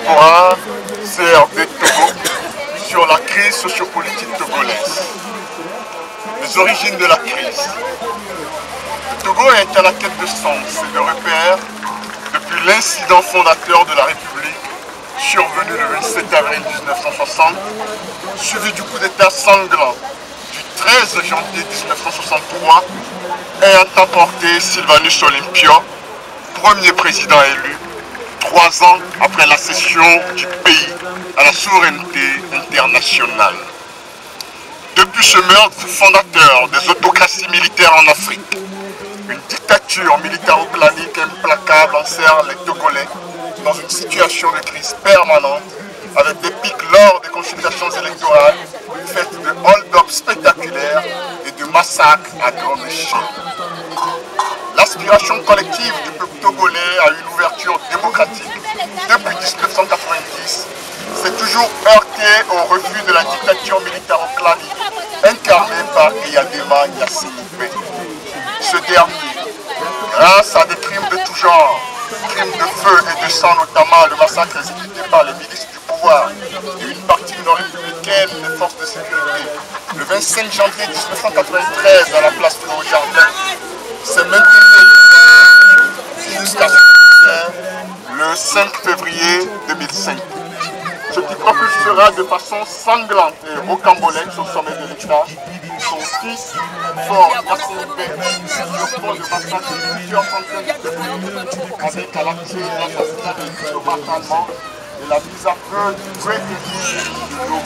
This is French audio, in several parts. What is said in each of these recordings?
contemporain CRD Togo sur la crise sociopolitique togolaise. Les origines de la crise. Le Togo est à la quête de sens et de repères depuis l'incident fondateur de la République survenu le 27 avril 1960, suivi du coup d'État sanglant du 13 janvier 1963 ayant emporté Sylvanus Olympio, premier président élu, 3 ans après la cession du pays à la souveraineté internationale. Depuis ce meurtre fondateur des autocraties militaires en Afrique, une dictature militaro-planique implacable enserre les Togolais dans une situation de crise permanente avec des pics lors des consultations électorales faites de hold-up spectaculaires et de massacres à grande échelle. L'aspiration collective du peuple togolais à une ouverture démocratique depuis 1990 s'est toujours heurtée au refus de la dictature militaro-clanique incarnée par Eyadema Gnassingbé. Ce dernier, grâce à des crimes de tout genre, crimes de feu et de sang notamment, le massacre exécuté par les milices du pouvoir et une partie nord-républicaine des forces de sécurité, le 25 janvier 1993 à la place de Jardin, s'est maintenu jusqu'à le 5 février 2005. Ce qui propulsera de façon sanglante et rocambolesque au sommet de l'État son fils, Faure Gnassingbé, sur fond de massacre de plusieurs centaines de personnes avec à la clé l'assassinat des diplomates allemands et la mise à feu du Great Exodus de l'eau.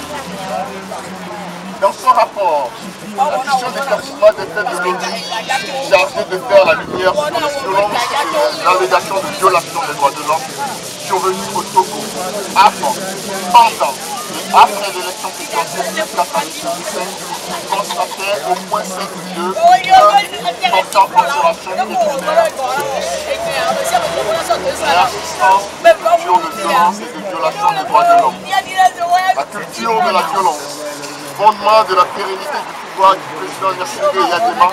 Dans son rapport, la mission d'éclaircissement des faits de l'ONU, chargée de faire la lumière sur les violences et l'allégation de violation des droits de l'homme survenues au Togo, avant, pendant et après l'élection présidentielle de 1995, constatait au point 5.2 une importante observation militaire et assistance sur de violence et de violation des droits de l'homme. La culture de la violence, fondement de la pérennité du pouvoir du président Gnassingbé Eyadema,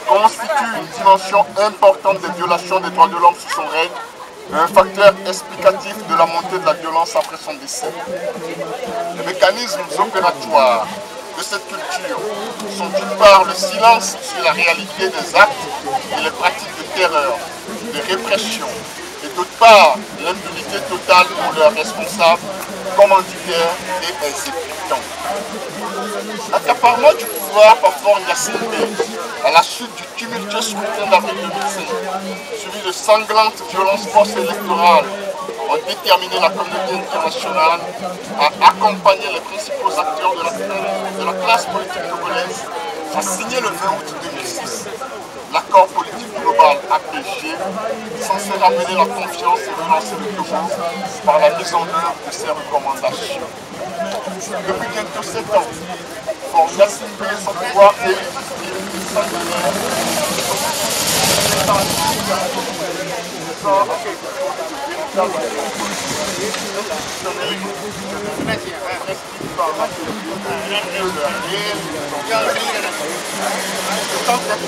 constitue une dimension importante des violations des droits de l'homme sous son règne, un facteur explicatif de la montée de la violence après son décès. Les mécanismes opératoires de cette culture sont d'une part le silence sur la réalité des actes et les pratiques de terreur, de répression, et d'autre part l'impunité totale pour leurs responsables, commanditaires et exécutants. L'accaparement du pouvoir par Faure Gnassingbé à la suite du tumultueux scrutin d'avril 2005, suivi de sanglantes violences post-électorales, ont déterminé la communauté internationale à accompagner les principaux acteurs de la classe politique togolaise à signer le 20 août 2006 l'accord politique global APG, censé ramener la confiance et relancer le Togo par la mise en œuvre de ses recommandations. Depuis bientôt 7 ans, Faure Gnassingbé son pouvoir est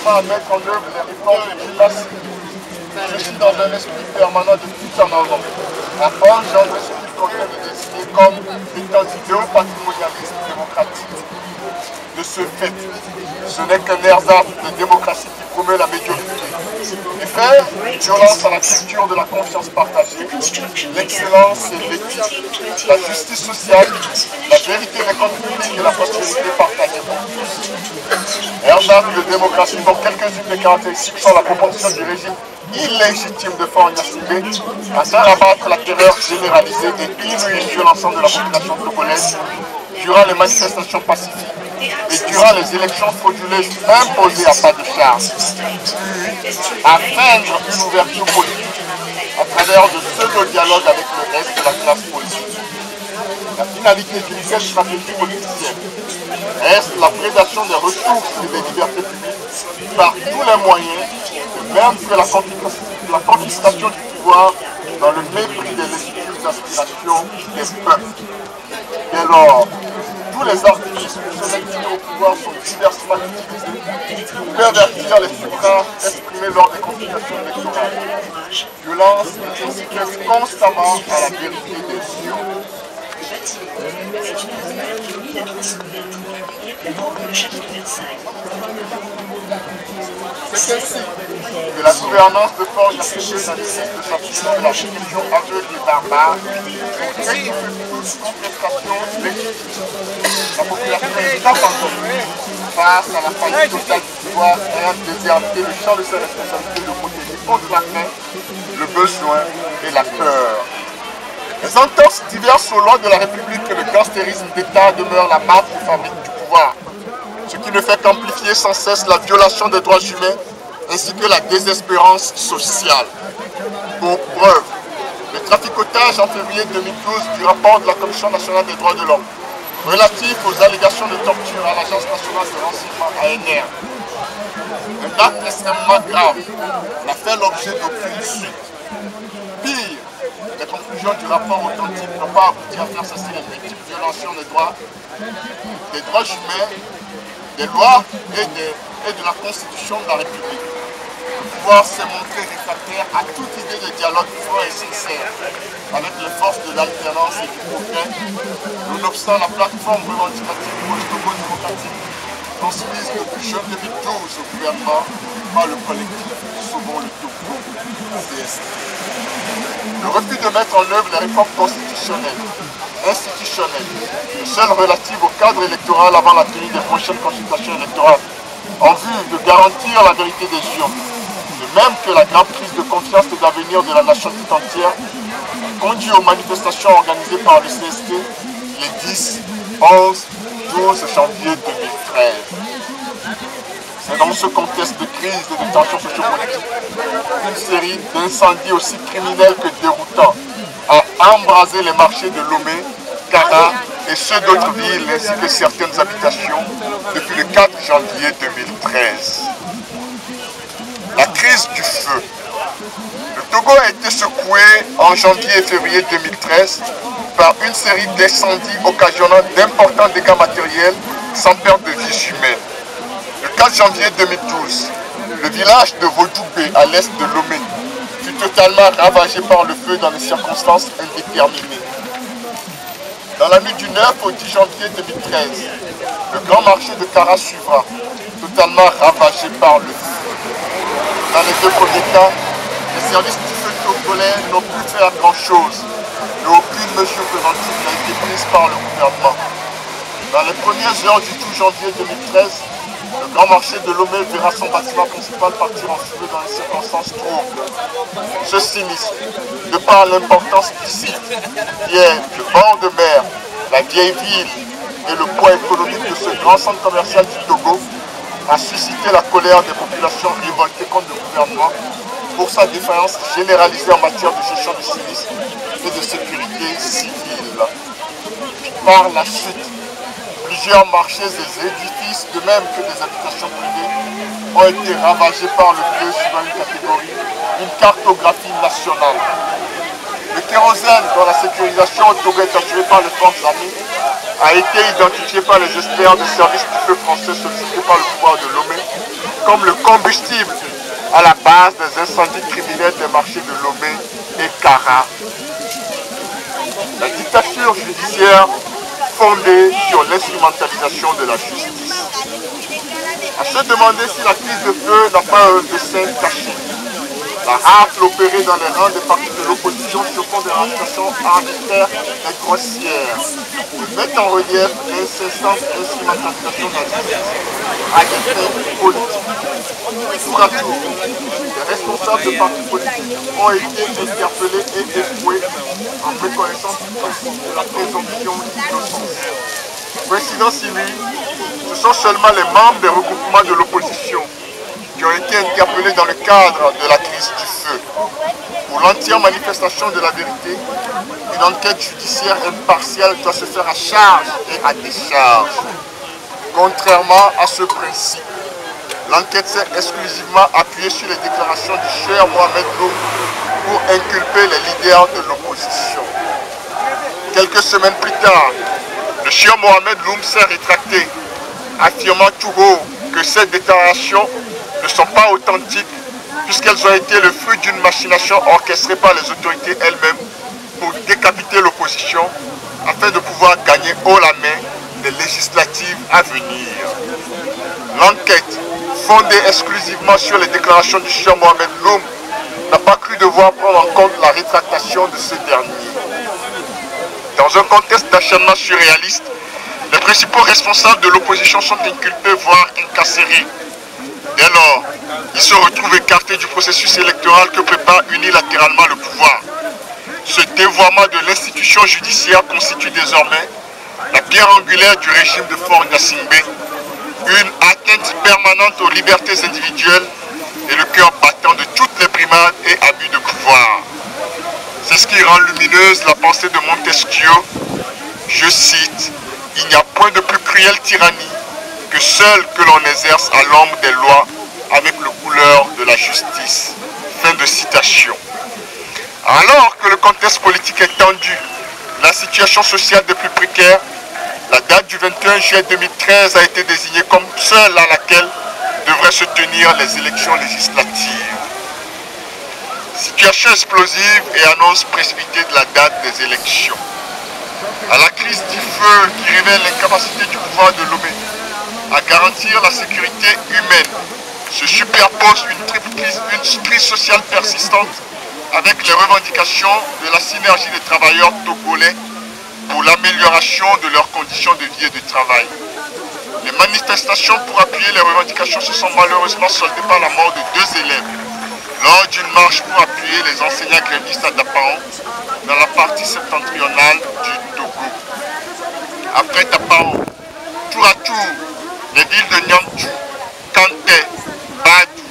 à mettre en œuvre les réformes classiques. Je suis dans un esprit permanent de tout en avant, à engendrer ce qu'il convient de désigner comme étant idéo-patrimonialiste démocratique. De ce fait, ce n'est qu'un ersatz de démocratie qui promeut la médiocrité. Et faire violence à la culture de la confiance partagée, l'excellence et l'éthique, la justice sociale, la vérité des comptes publics et la prospérité partagée pour tous. Ersatz de démocratie dont quelques-unes des caractéristiques sont la proposition du régime illégitime de Faure Gnassingbé à faire abattre la terreur généralisée et inouïe l'ensemble de la population togolaise durant les manifestations pacifiques et durant les élections frauduleuses imposées à pas de charge, atteindre une ouverture politique à travers de pseudo-dialogue avec le reste de la classe politique. La finalité d'une telle stratégie politicienne reste la prédation des ressources et des libertés publiques par tous les moyens, de même que la confiscation du pouvoir dans le mépris des légitimes aspirations des peuples. Dès lors, tous les artifices sélectionnés au pouvoir sont diversement utilisés pour pervertir les suffrages exprimés lors des consultations électorales, violence qui s'exprime constamment à la vérité des Sion. C'est ainsi que la gouvernance de Port Yakuté n'a cessé de s'appuyer de la répression aveugle et barbare pour exécuter toute suppression légitime. La population est abandonnée face à la faillite totale du pouvoir ayant déserté le champ de ses responsabilités de protéger contre la faim, le besoin et la peur. Les entorses diverses aux lois de la République et le gangstérisme d'État demeurent la marque de fabrique du pouvoir, ce qui ne fait qu'amplifier sans cesse la violation des droits humains ainsi que la désespérance sociale. Pour preuve, le traficotage en février 2012 du rapport de la Commission nationale des droits de l'homme relatif aux allégations de torture à l'Agence nationale de renseignement ANR. Un acte extrêmement grave n'a fait l'objet d'aucune suite. Pire, les conclusions du rapport authentique n'ont pas abouti à faire cesser les multiples violations des droits humains, des lois et de la Constitution de la République. Le pouvoir s'est montré réfractaire à toute idée de dialogue franc et sincère avec les forces de l'alternance et du progrès, nonobstant la plateforme revendicative pour le Togo démocratique transmise depuis juin 2012 au gouvernement par le collectif Sauvons le Togo, CST. Le refus de mettre en œuvre les réformes constitutionnelles, institutionnelles, et celles relatives au cadre électoral avant la tenue des prochaines consultations électorales, en vue de garantir la vérité des urnes, de même que la grave crise de confiance et d'avenir de la nation tout entière, conduit aux manifestations organisées par le CST les 10, 11, 12 janvier 2013. C'est dans ce contexte de crise et de tensions sociopolitiques qu'une série d'incendies aussi criminels que déroutants a embrasé les marchés de Lomé, Kara et ceux d'autres villes ainsi que certaines habitations depuis le 4 janvier 2013. La crise du feu. Le Togo a été secoué en janvier et février 2013 par une série d'incendies occasionnant d'importants dégâts matériels sans perte de vies humaines. Le 4 janvier 2012, le village de Vodjoubé à l'est de Lomé fut totalement ravagé par le feu dans des circonstances indéterminées. Dans la nuit du 9 au 10 janvier 2013, le grand marché de Kara suivra, totalement ravagé par le feu. Dans les deux premiers cas, les services du feu togolais n'ont pu faire grand-chose et aucune mesure préventive n'a été prise par le gouvernement. Dans les premières heures du 12 janvier 2013, le grand marché de Lomé verra son bâtiment principal partir en fumée dans les circonstances troubles. Ce sinistre, de par l'importance du site, qui est le bord de mer, la vieille ville et le poids économique de ce grand centre commercial du Togo, a suscité la colère des populations révoltées contre le gouvernement pour sa défaillance généralisée en matière de gestion de sinistres et de sécurité civile. Par la suite, plusieurs marchés et édifices, de même que des habitations privées, ont été ravagés par le feu suivant une catégorie, une cartographie nationale. Le kérosène, dont la sécurisation au Togo est assurée par les forces armées, a été identifié par les experts des services du feu français sollicités par le pouvoir de Lomé comme le combustible à la base des incendies criminels des marchés de Lomé et Kara. La dictature judiciaire fondée sur l'instrumentalisation de la justice. À se demander si la crise de feu n'a pas un dessein caché. La rafle opérée dans les rangs des partis de l'opposition sur fond des arrestations arbitraires et grossières met en relief l'incessante instrumentalisation de la justice à des fins politiques. Tour à tour, les responsables de partis politiques ont été interpellés et défoués en méconnaissance du principe de la présomption d'innocence. Coïncidence inouïe, ce sont seulement les membres des regroupements de l'opposition qui ont été interpellés dans le cadre de la crise du feu. Pour l'entière manifestation de la vérité, une enquête judiciaire impartiale doit se faire à charge et à décharge. Contrairement à ce principe, l'enquête s'est exclusivement appuyée sur les déclarations du cher Mohamed Loum pour inculper les leaders de l'opposition. Quelques semaines plus tard, le cher Mohamed Loum s'est rétracté, affirmant tout haut que ces déclarations ne sont pas authentiques puisqu'elles ont été le fruit d'une machination orchestrée par les autorités elles-mêmes pour décapiter l'opposition afin de pouvoir gagner haut la main des législatives à venir. L'enquête, fondée exclusivement sur les déclarations du Cheikh Mohamed Loum, n'a pas cru devoir prendre en compte la rétractation de ce dernier. Dans un contexte d'acharnement surréaliste, les principaux responsables de l'opposition sont inculpés, voire incarcérés. Dès lors, ils se retrouvent écartés du processus électoral que prépare unilatéralement le pouvoir. Ce dévoiement de l'institution judiciaire constitue désormais la pierre angulaire du régime de Faure Gnassingbé, une atteinte permanente aux libertés individuelles et le cœur battant de toutes les brimades et abus de pouvoir. C'est ce qui rend lumineuse la pensée de Montesquieu. Je cite, « Il n'y a point de plus cruelle tyrannie que celle que l'on exerce à l'ombre des lois avec le couleur de la justice. » Fin de citation. Alors que le contexte politique est tendu, la situation sociale des plus précaires, la date du 21 juillet 2013 a été désignée comme celle à laquelle devraient se tenir les élections législatives. Situation explosive et annonce précipitée de la date des élections. À la crise du feu qui révèle l'incapacité du pouvoir de Lomé à garantir la sécurité humaine, se superpose une crise sociale persistante avec les revendications de la synergie des travailleurs togolais pour l'amélioration de leurs conditions de vie et de travail. Les manifestations pour appuyer les revendications se sont malheureusement soldées par la mort de 2 élèves lors d'une marche pour appuyer les enseignants grévistes à Dapaon dans la partie septentrionale du Togo. Après Dapaon, tour à tour, les villes de Niantou, Kanté, Badou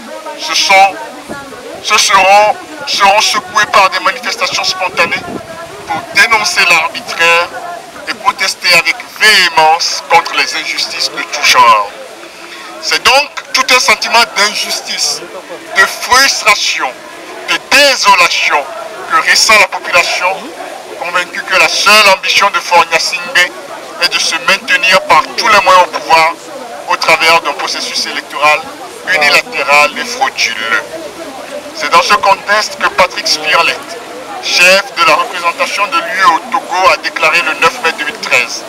seront secouées par des manifestations spontanées pour dénoncer l'arbitraire et protester avec véhémence contre les injustices de tout genre. C'est donc tout un sentiment d'injustice, de frustration, de désolation que ressent la population, convaincue que la seule ambition de Faure Gnassingbé est de se maintenir par tous les moyens au pouvoir au travers d'un processus électoral unilatéral et frauduleux. C'est dans ce contexte que Patrick Spirlet, chef de la représentation de l'UE au Togo, a déclaré le 9 mai 2013,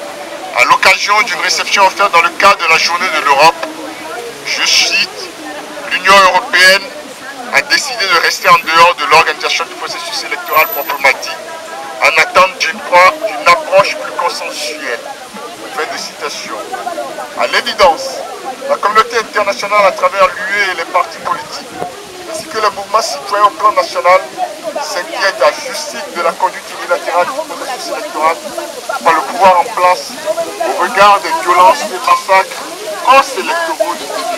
à l'occasion d'une réception offerte dans le cadre de la Journée de l'Europe, je cite, « L'Union européenne a décidé de rester en dehors de l'organisation du processus électoral proprement dit, en attente d'une approche plus consensuelle. » Fin de citation. À l'évidence, la communauté internationale à travers l'UE et les partis politiques, ainsi que les mouvements citoyens au plan national, s'inquiètent à juste titre de la conduite unilatérale du processus électoral par le pouvoir en place au regard des violences et massacres post-électoraux du pays.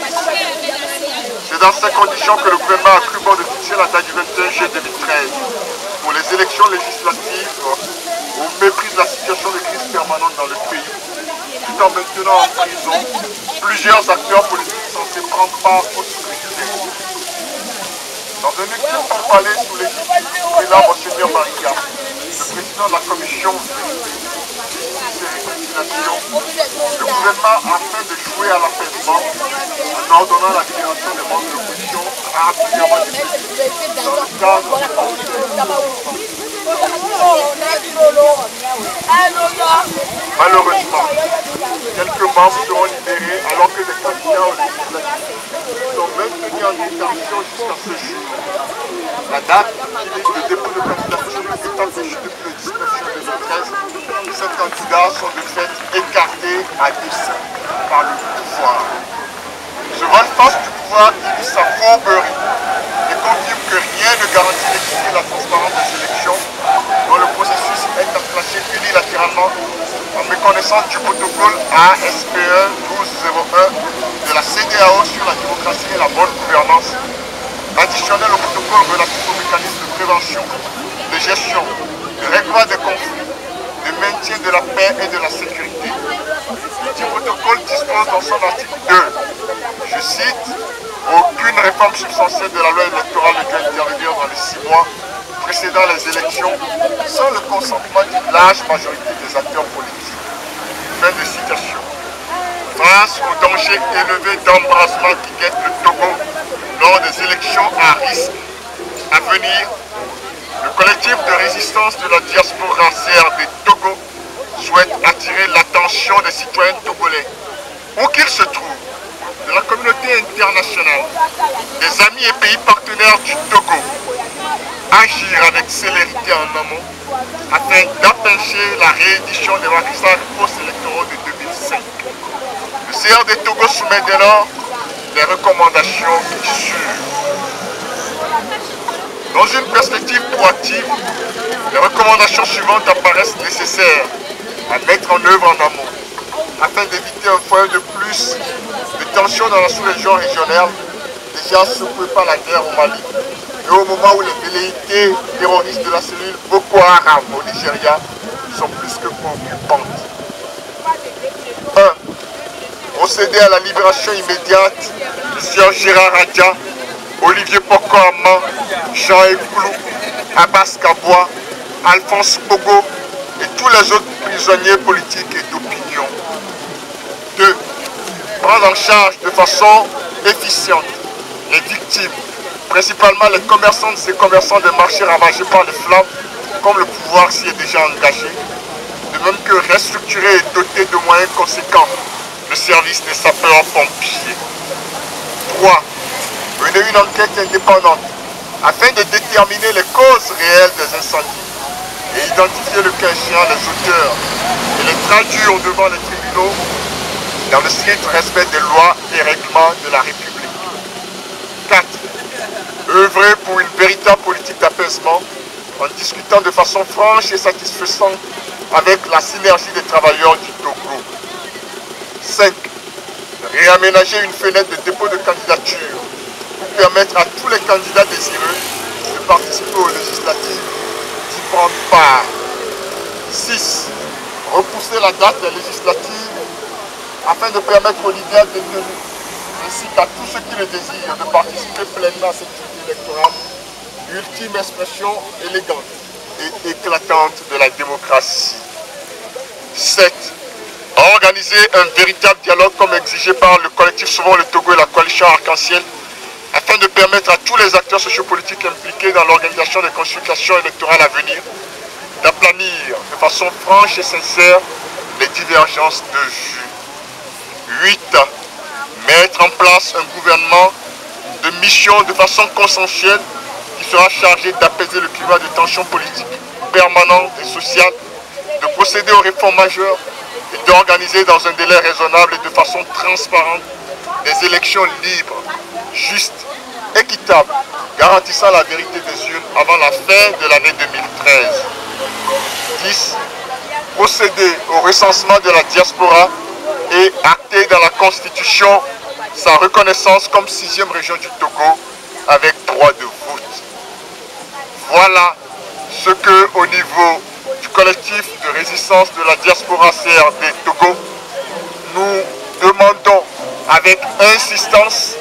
C'est dans ces conditions que le gouvernement a cru bon de fixer la date du 21 juillet 2013 pour les élections législatives au mépris de la situation de crise permanente dans le pays, tout en maintenant en prison plusieurs acteurs politiques censés prendre part au scrutin. Dans un ultime pourparler sous l'égide du président Monseigneur Mariga, le président de la commission de réconciliation, le gouvernement, afin de jouer à l'apaisement, en ordonnant la libération des membres de l'opposition rapidement détenus dans le cadre de Malheureusement, quelques membres seront libérés alors que des candidats aux législatives sont maintenus en détention jusqu'à ce jour. La date limite de dépôt de candidature étant fixée depuis le 19 juin 2013, ces candidats sont de fait écartés à dessein par le pouvoir. Ce volte-face du pouvoir illustre sa fourberie et confirme que rien ne garantit l'équité et la transparence des élections dont le processus est enclenché unilatéralement en méconnaissance du protocole ASPE 1201 de la CEDEAO sur la démocratie et la bonne gouvernance, additionnel au protocole relatif aux mécanismes de prévention, de gestion, de règlement des conflits, de maintien de la paix et de la sécurité. Ce protocole dispose dans son article 2, je cite, « Aucune réforme substantielle de la loi électorale ne doit intervenir dans les 6 mois précédant les élections sans le consentement d'une large majorité des acteurs politiques. » Fin de citation. Face au danger élevé d'embrasement qui guette le Togo, lors des élections à risque à venir, le collectif de résistance de la diaspora CRD Togo souhaite attirer l'attention des citoyens togolais, où qu'ils se trouvent, de la communauté internationale, des amis et pays partenaires du Togo, agir avec célérité en amont afin d'empêcher la réédition des massacres post-électoraux de 2005. Le CRD Togo soumet dès lors les recommandations qui suivent. Dans une perspective proactive, les recommandations suivantes apparaissent nécessaires à mettre en œuvre en amont afin d'éviter un foyer de plus de tensions dans la sous-région régionale déjà secouée par la guerre au Mali et au moment où les velléités terroristes de la cellule Boko Haram au Nigeria sont plus que préoccupantes. 1. Procéder à la libération immédiate du sieur Gérard Adja, Olivier Poko-Ama, Jean Ekoulou, Abbas Kaboua, Alphonse Pogo et tous les autres prisonniers politiques et d'opinion. 2. Prendre en charge de façon efficiente les victimes, principalement les commerçantes et commerçants de marchés ravagés par les flammes, comme le pouvoir s'y est déjà engagé, de même que restructurer et doter de moyens conséquents le service des sapeurs-pompiers. 3. Mener une enquête indépendante afin de déterminer les causes réelles des incendies et identifier le cas échéant les auteurs et les traduire devant les tribunaux dans le strict respect des lois et règlements de la République. 4. Œuvrer pour une véritable politique d'apaisement en discutant de façon franche et satisfaisante avec la synergie des travailleurs du Togo. 5. Réaménager une fenêtre de dépôt de candidature pour permettre à tous les candidats désireux de participer aux législatives d'y prendre part. 6. Repousser la date des législatives afin de permettre aux leaders détenus ainsi qu'à tous ceux qui le désirent de participer pleinement à cette activité électorale, ultime expression élégante et éclatante de la démocratie. 7. Organiser un véritable dialogue comme exigé par le collectif Sauvons le Togo et la coalition Arc-en-Ciel afin de permettre à tous les acteurs sociopolitiques impliqués dans l'organisation des consultations électorales à venir d'aplanir de façon franche et sincère les divergences de vues. 8. Mettre en place un gouvernement de mission de façon consensuelle qui sera chargé d'apaiser le climat de tension politique permanente et sociale, de procéder aux réformes majeures et d'organiser dans un délai raisonnable et de façon transparente des élections libres, justes, équitables, garantissant la vérité des urnes avant la fin de l'année 2013. 10. Procéder au recensement de la diaspora et acter dans la Constitution sa reconnaissance comme 6e région du Togo avec droit de vote. Voilà ce que, au niveau du collectif de résistance de la diaspora CRD Togo, nous demandons avec insistance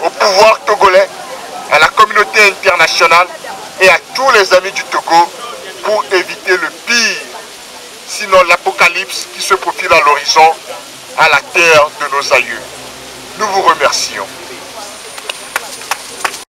au pouvoir togolais, à la communauté internationale et à tous les amis du Togo pour éviter le pire, sinon l'apocalypse qui se profile à l'horizon, à la terre de nos aïeux. Nous vous remercions.